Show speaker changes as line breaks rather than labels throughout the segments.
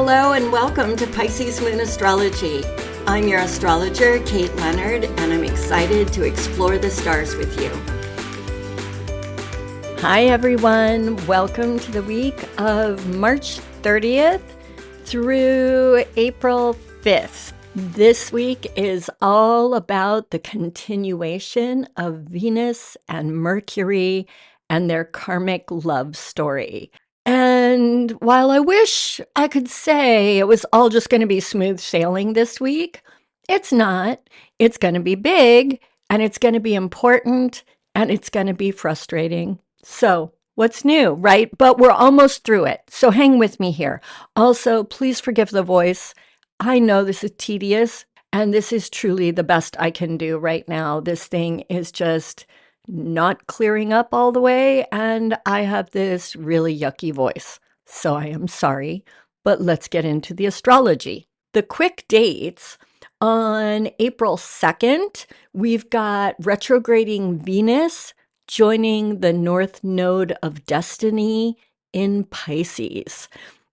Hello and welcome to Pisces Moon Astrology. I'm your astrologer, Kate Leonard, and I'm excited to explore the stars with you. Hi everyone, welcome to the week of March 30th through April 5th. This week is all about the continuation of Venus and Mercury and their karmic love story. And while I wish I could say it was all just going to be smooth sailing this week, it's not. It's going to be big, and it's going to be important, and it's going to be frustrating. So, what's new, right? But we're almost through it. So hang with me here. Also, please forgive the voice. I know this is tedious, and this is truly the best I can do right now. This thing is just not clearing up all the way, and I have this really yucky voice. So I am sorry, but let's get into the astrology. The quick dates: on April 2nd, we've got retrograding Venus joining the North Node of Destiny in Pisces.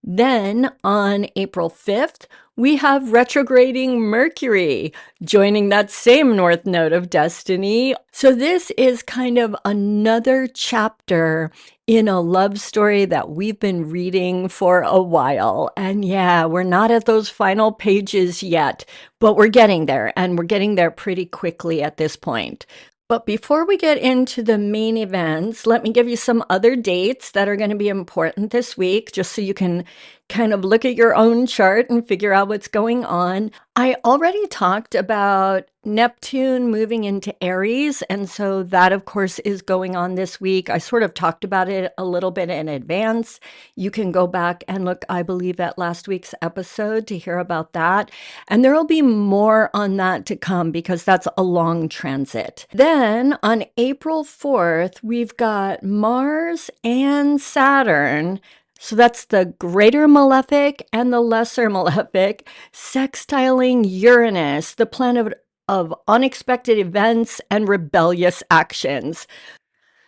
Then on April 5th, we have retrograding Mercury joining that same North Node of Destiny. So this is kind of another chapter in a love story that we've been reading for a while. And yeah, we're not at those final pages yet, but we're getting there, and we're getting there pretty quickly at this point. But before we get into the main events, let me give you some other dates that are going to be important this week, just so you can kind of look at your own chart and figure out what's going on. I already talked about Neptune moving into Aries, and so that, of course, is going on this week. I sort of talked about it a little bit in advance. You can go back and look, I believe, at last week's episode to hear about that. And there will be more on that to come because that's a long transit. Then on April 4th, we've got Mars and Saturn. So that's the greater malefic and the lesser malefic sextiling Uranus, the planet of unexpected events and rebellious actions.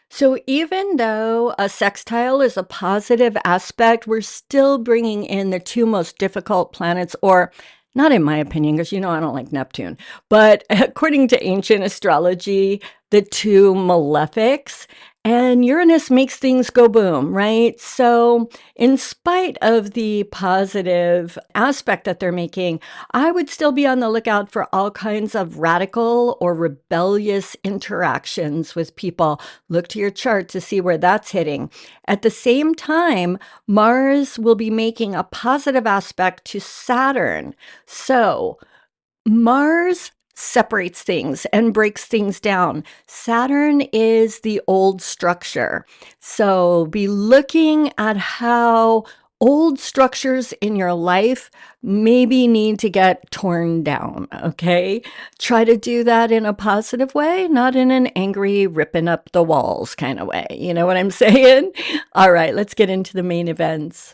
So even though a sextile is a positive aspect, we're still bringing in the two most difficult planets, or not in my opinion, because you know I don't like Neptune, but according to ancient astrology, the two malefics. And Uranus makes things go boom, right? So in spite of the positive aspect that they're making, I would still be on the lookout for all kinds of radical or rebellious interactions with people. Look to your chart to see where that's hitting. At the same time, Mars will be making a positive aspect to Saturn. So Mars separates things and breaks things down. Saturn is the old structure. So be looking at how old structures in your life maybe need to get torn down, okay? Try to do that in a positive way, not in an angry, ripping up the walls kind of way. You know what I'm saying? All right, let's get into the main events.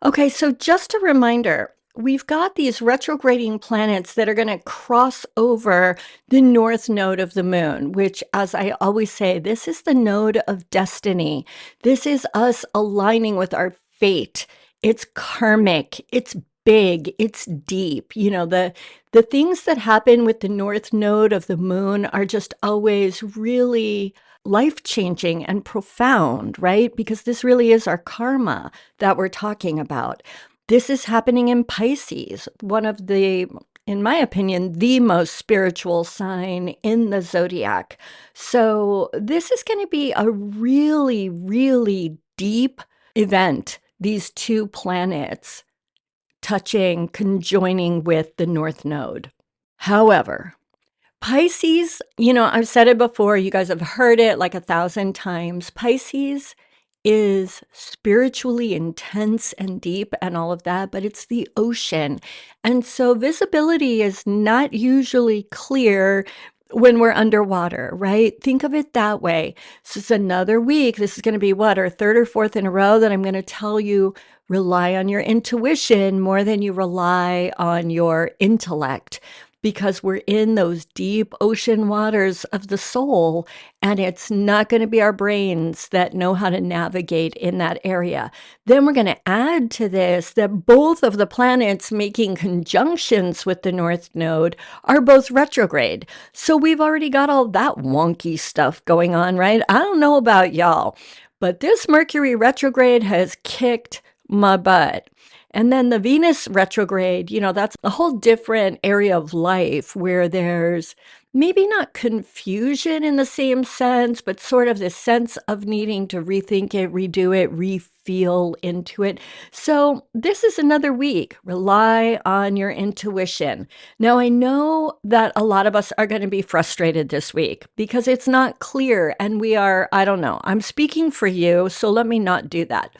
Okay, so just a reminder, we've got these retrograding planets that are going to cross over the north node of the moon, which, as I always say, this is the node of destiny. This is us aligning with our fate. It's karmic. It's big. It's deep. You know, the things that happen with the north node of the moon are just always really life-changing and profound, right? Because this really is our karma that we're talking about. This is happening in Pisces, one of the, in my opinion, the most spiritual sign in the zodiac. So this is going to be a really, really deep event, these two planets touching, conjoining with the North Node. However, Pisces, you know, I've said it before, you guys have heard it like 1,000 times. Pisces is spiritually intense and deep and all of that, but it's the ocean. And so visibility is not usually clear when we're underwater, right? Think of it that way. So it's another week. This is going to be what, our third or fourth in a row that I'm going to tell you, rely on your intuition more than you rely on your intellect. because we're in those deep ocean waters of the soul, and it's not going to be our brains that know how to navigate in that area. Then we're going to add to this that both of the planets making conjunctions with the North Node are both retrograde. So we've already got all that wonky stuff going on, right? I don't know about y'all, but this Mercury retrograde has kicked my butt. And then the Venus retrograde, that's a whole different area of life where there's maybe not confusion in the same sense, but sort of this sense of needing to rethink it, redo it, refeel into it. So this is another week. Rely on your intuition. Now, I know that a lot of us are going to be frustrated this week because it's not clear and we are, I don't know, I'm speaking for you, so let me not do that.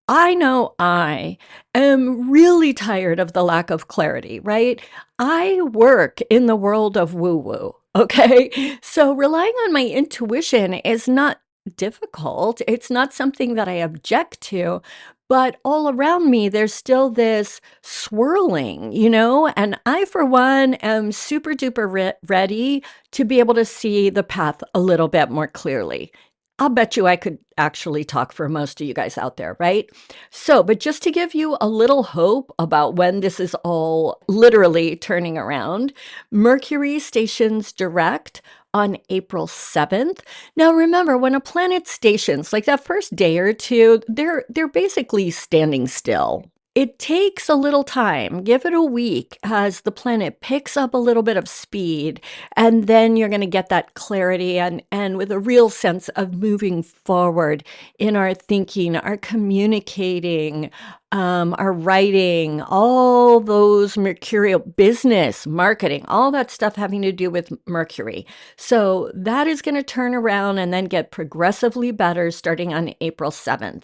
I know I am really tired of the lack of clarity, right? I work in the world of woo woo, okay? So relying on my intuition is not difficult. It's not something that I object to, but all around me, there's still this swirling, And I, for one, am super duper ready to be able to see the path a little bit more clearly. I'll bet you I could actually talk for most of you guys out there, right? So, but just to give you a little hope about when this is all literally turning around, Mercury stations direct on April 7th. Now remember, when a planet stations, like that first day or two, they're basically standing still. It takes a little time. Give it a week as the planet picks up a little bit of speed, and then you're going to get that clarity and with a real sense of moving forward in our thinking, our communicating, our writing, all those mercurial business, marketing, all that stuff having to do with Mercury. So that is going to turn around and then get progressively better starting on April 7th.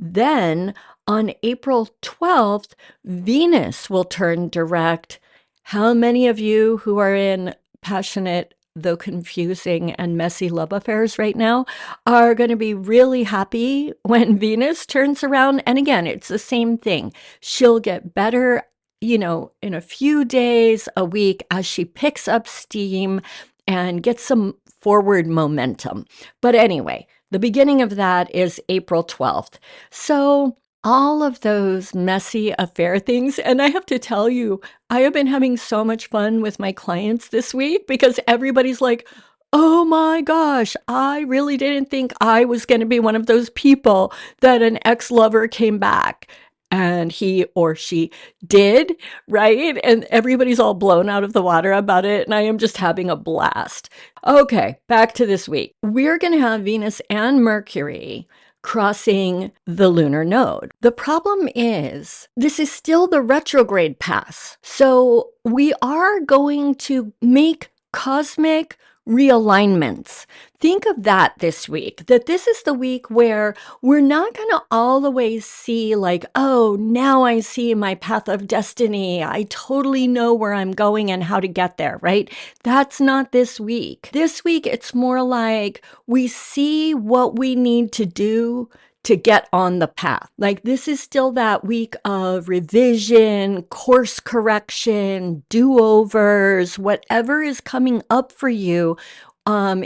Then on April 12th, Venus will turn direct. How many of you who are in passionate, though confusing and messy love affairs right now are going to be really happy when Venus turns around? And again, it's the same thing. She'll get better, in a few days, a week, as she picks up steam and gets some forward momentum. But anyway, the beginning of that is April 12th. So all of those messy affair things. And I have to tell you, I have been having so much fun with my clients this week because everybody's like, oh my gosh, I really didn't think I was going to be one of those people that an ex-lover came back. And he or she did, right? And everybody's all blown out of the water about it. And I am just having a blast. Okay, back to this week. We're going to have Venus and Mercury crossing the lunar node. The problem is this is still the retrograde pass. So we are going to make cosmic realignments. Think of that this week, that this is the week where we're not going to always see like, oh, now I see my path of destiny. I totally know where I'm going and how to get there, right? That's not this week. This week, it's more like we see what we need to do to get on the path. Like this is still that week of revision, course correction, do-overs, whatever is coming up for you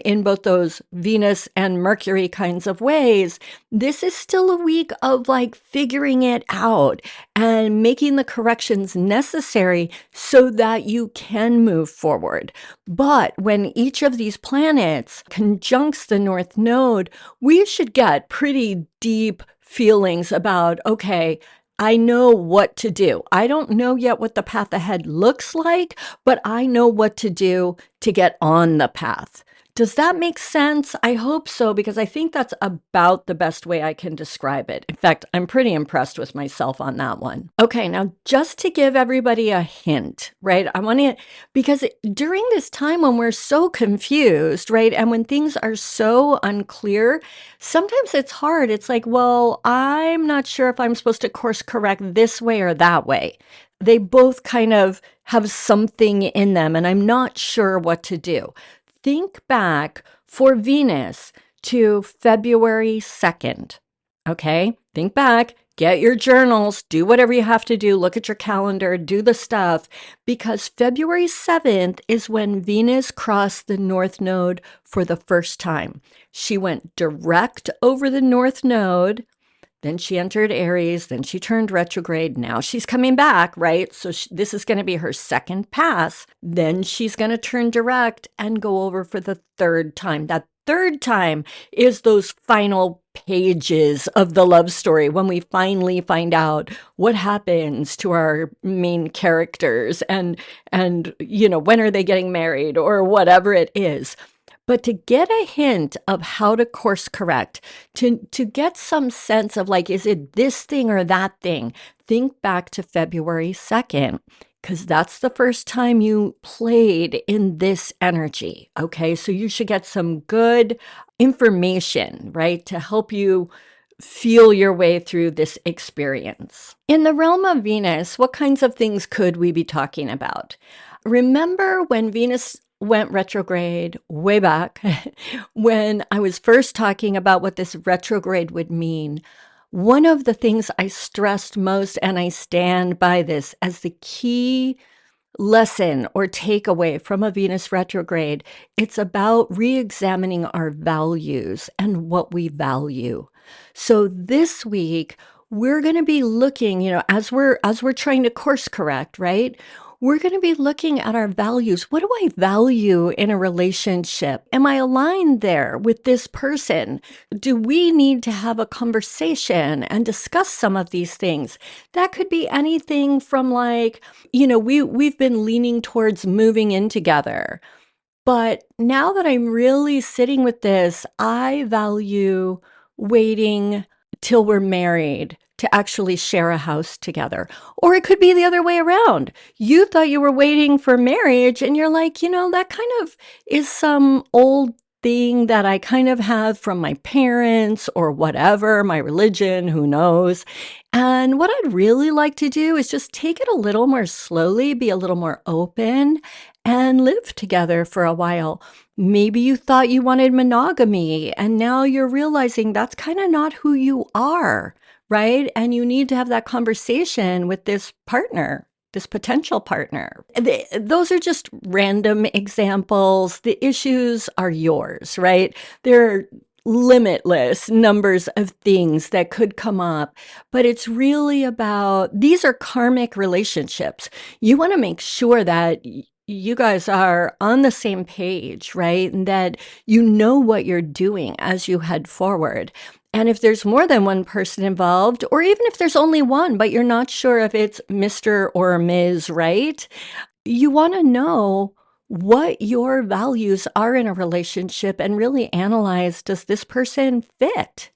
in both those Venus and Mercury kinds of ways. This is still a week of like figuring it out and making the corrections necessary so that you can move forward. But when each of these planets conjuncts the North Node, we should get pretty deep feelings about, okay, I know what to do. I don't know yet what the path ahead looks like, but I know what to do to get on the path. Does that make sense? I hope so, because I think that's about the best way I can describe it. In fact, I'm pretty impressed with myself on that one. Okay, now just to give everybody a hint, right? I want to, because during this time when we're so confused, right? And when things are so unclear, sometimes it's hard. It's like, well, I'm not sure if I'm supposed to course correct this way or that way. They both kind of have something in them, and I'm not sure what to do. Think back for Venus to February 2nd. Okay, think back. get your journals, do whatever you have to do, look at your calendar, do the stuff, because February 7th is when Venus crossed the North Node for the first time. She went direct over the North Node. Then she entered Aries, then she turned retrograde. Now she's coming back, right? So this is going to be her second pass. Then she's going to turn direct and go over for the third time. That third time is those final pages of the love story when we finally find out what happens to our main characters and when are they getting married or whatever it is. But to get a hint of how to course correct, to get some sense of like, is it this thing or that thing? Think back to February 2nd, because that's the first time you played in this energy. Okay, so you should get some good information, right, to help you feel your way through this experience. In the realm of Venus, what kinds of things could we be talking about? Remember when Venus went retrograde way back when I was first talking about what this retrograde would mean? One of the things I stressed most, and I stand by this as the key lesson or takeaway from a Venus retrograde, it's about re-examining our values and what we value. So this week, we're going to be looking, as we're trying to course correct, right? We're going to be looking at our values. What do I value in a relationship? Am I aligned there with this person? Do we need to have a conversation and discuss some of these things? That could be anything from like, we've been leaning towards moving in together. But now that I'm really sitting with this, I value waiting till we're married to actually share a house together. Or it could be the other way around. You thought you were waiting for marriage and you're like, that kind of is some old thing that I kind of have from my parents or whatever, my religion, who knows. And what I'd really like to do is just take it a little more slowly, be a little more open, and live together for a while. Maybe you thought you wanted monogamy, and now you're realizing that's kind of not who you are, right? And you need to have that conversation with this partner, this potential partner. Those are just random examples. The issues are yours, right? They're limitless numbers of things that could come up, but it's really about, these are karmic relationships. You want to make sure that you guys are on the same page, right? And that you know what you're doing as you head forward. And if there's more than one person involved, or even if there's only one, but you're not sure if it's Mr. or Ms., right? You want to know what your values are in a relationship and really analyze, does this person fit?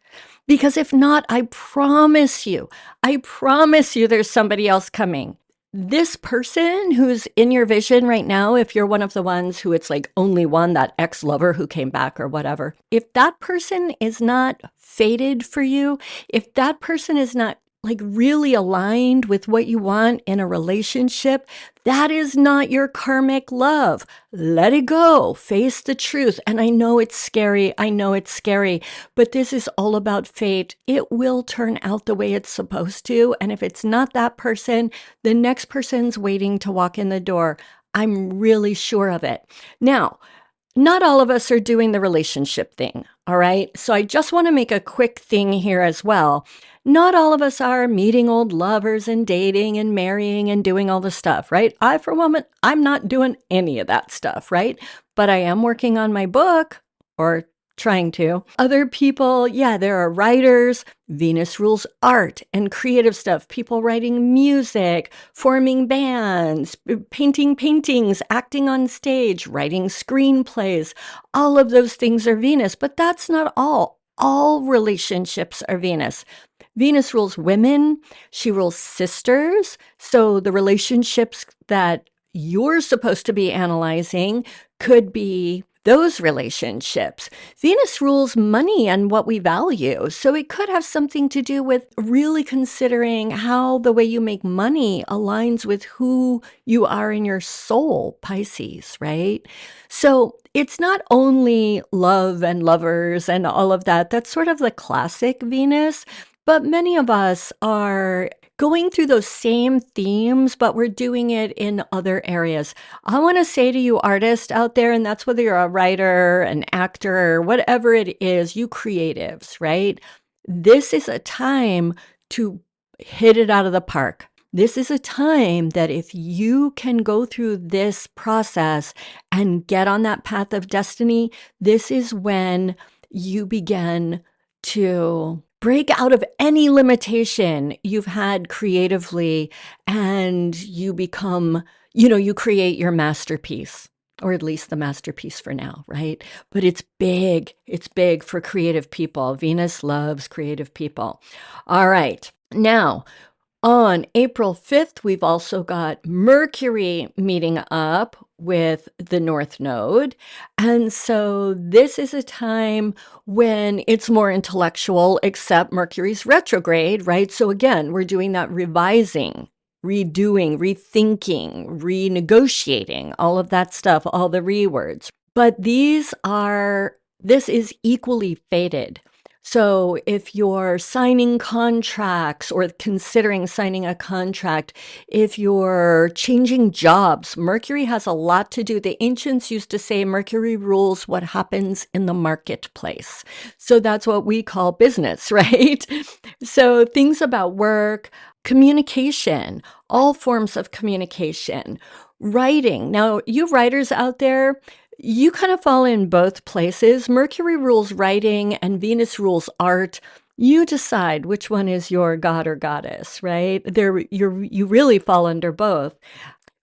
Because if not, I promise you, there's somebody else coming. This person who's in your vision right now, if you're one of the ones who it's like only one, that ex-lover who came back or whatever, if that person is not fated for you, if that person is not like really aligned with what you want in a relationship, that is not your karmic love. Let it go. Face the truth. And I know it's scary. But this is all about fate. It will turn out the way it's supposed to. And if it's not that person, the next person's waiting to walk in the door. I'm really sure of it. Now, not all of us are doing the relationship thing, all right? So I just want to make a quick thing here as well. Not all of us are meeting old lovers and dating and marrying and doing all the stuff, right? I, for one, I'm not doing any of that stuff, right? But I am working on my book, or trying to. Other people, there are writers. Venus rules art and creative stuff. People writing music, forming bands, painting paintings, acting on stage, writing screenplays. All of those things are Venus, but that's not all. All relationships are Venus. Venus rules women. She rules sisters. So the relationships that you're supposed to be analyzing could be those relationships. Venus rules money and what we value. So it could have something to do with really considering how the way you make money aligns with who you are in your soul, Pisces, right? So it's not only love and lovers and all of that. That's sort of the classic Venus. But many of us are going through those same themes, but we're doing it in other areas. I want to say to you, artists out there, and that's whether you're a writer, an actor, whatever it is, you creatives, right? This is a time to hit it out of the park. This is a time that if you can go through this process and get on that path of destiny, this is when you begin to break out of any limitation you've had creatively, and you become, you create your masterpiece, or at least the masterpiece for now, right? But it's big. It's big for creative people. Venus loves creative people. All right. Now, on April 5th, we've also got Mercury meeting up with the North Node. And so this is a time when it's more intellectual, except Mercury's retrograde, right? So again, we're doing that revising, redoing, rethinking, renegotiating, all of that stuff, all the rewords. But this is equally fated. So if you're signing contracts or considering signing a contract, if you're changing jobs, Mercury has a lot to do. The ancients used to say Mercury rules what happens in the marketplace. So that's what we call business, right? So things about work, communication, all forms of communication, writing. Now, you writers out there, you kind of fall in both places. Mercury rules writing and Venus rules art. You decide which one is your god or goddess, right? You really fall under both.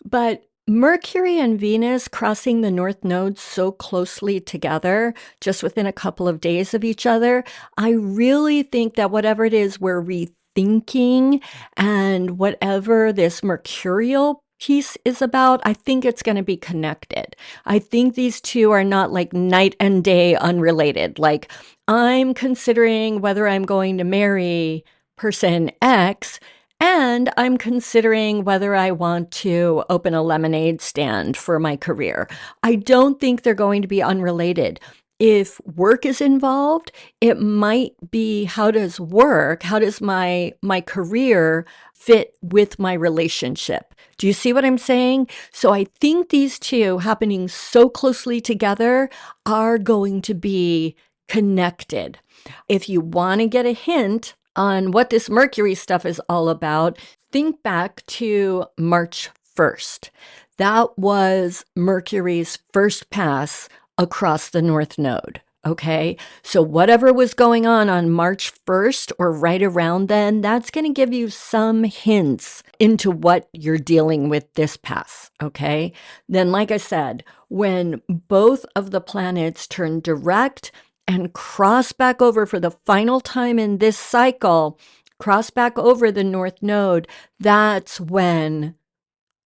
But Mercury and Venus crossing the North Node so closely together, just within a couple of days of each other, I really think that whatever it is we're rethinking and whatever this mercurial piece is about, I think it's going to be connected. I think these two are not like night and day unrelated. Like, I'm considering whether I'm going to marry person X, and I'm considering whether I want to open a lemonade stand for my career. I don't think they're going to be unrelated. If work is involved, it might be how does my career fit with my relationship? Do you see what I'm saying? So I think these two happening so closely together are going to be connected. If you want to get a hint on what this Mercury stuff is all about, think back to March 1st. That was Mercury's first pass across the North Node. Okay, so whatever was going on March 1st or right around then, that's going to give you some hints into what you're dealing with this pass. Okay, then, like I said, when both of the planets turn direct and cross back over for the final time in this cycle, cross back over the North Node, that's when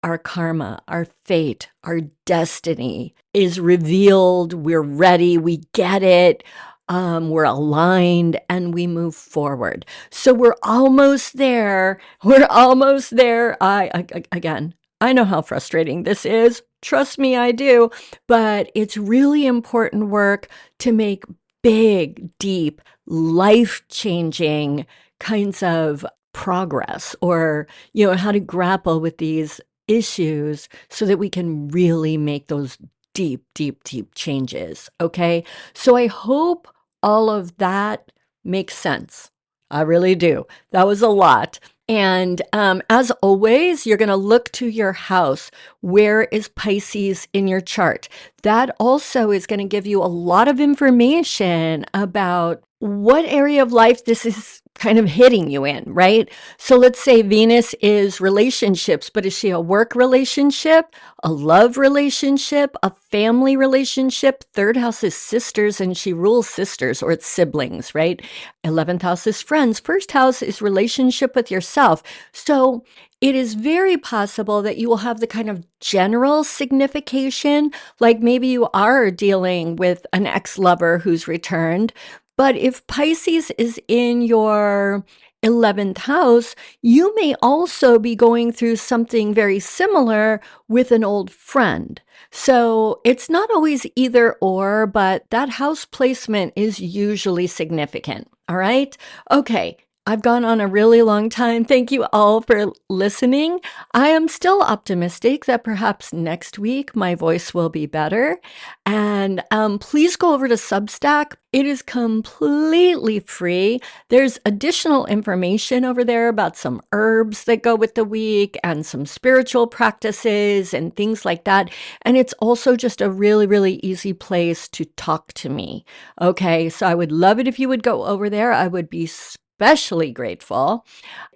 our karma, our fate, our destiny is revealed. We're ready. We get it. We're aligned and we move forward. So we're almost there. We're almost there. Again, I know how frustrating this is. Trust me, I do. But it's really important work to make big, deep, life-changing kinds of progress, or, how to grapple with these issues so that we can really make those deep, deep, deep changes. Okay. So I hope all of that makes sense. I really do. That was a lot. And as always, you're going to look to your house. Where is Pisces in your chart? That also is going to give you a lot of information about what area of life this is kind of hitting you in, right? So let's say Venus is relationships, but is she a work relationship, a love relationship, a family relationship? Third house is sisters, and she rules sisters, or it's siblings, right? 11th house is friends. First house is relationship with yourself. So it is very possible that you will have the kind of general signification, like maybe you are dealing with an ex-lover who's returned. But if Pisces is in your 11th house, you may also be going through something very similar with an old friend. So it's not always either or, but that house placement is usually significant. All right. Okay. I've gone on a really long time. Thank you all for listening. I am still optimistic that perhaps next week my voice will be better. And please go over to Substack. It is completely free. There's additional information over there about some herbs that go with the week and some spiritual practices and things like that. And it's also just a really, really easy place to talk to me. Okay, so I would love it if you would go over there. I would be especially grateful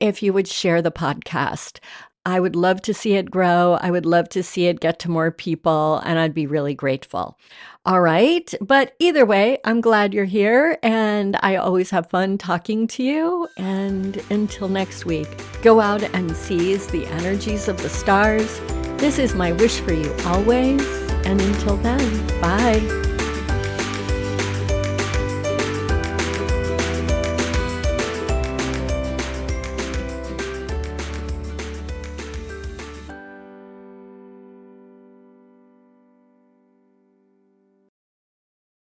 if you would share the podcast. I would love to see it grow. I would love to see it get to more people, and I'd be really grateful. All right. But either way, I'm glad you're here, and I always have fun talking to you. And until next week, go out and seize the energies of the stars. This is my wish for you always. And until then, bye.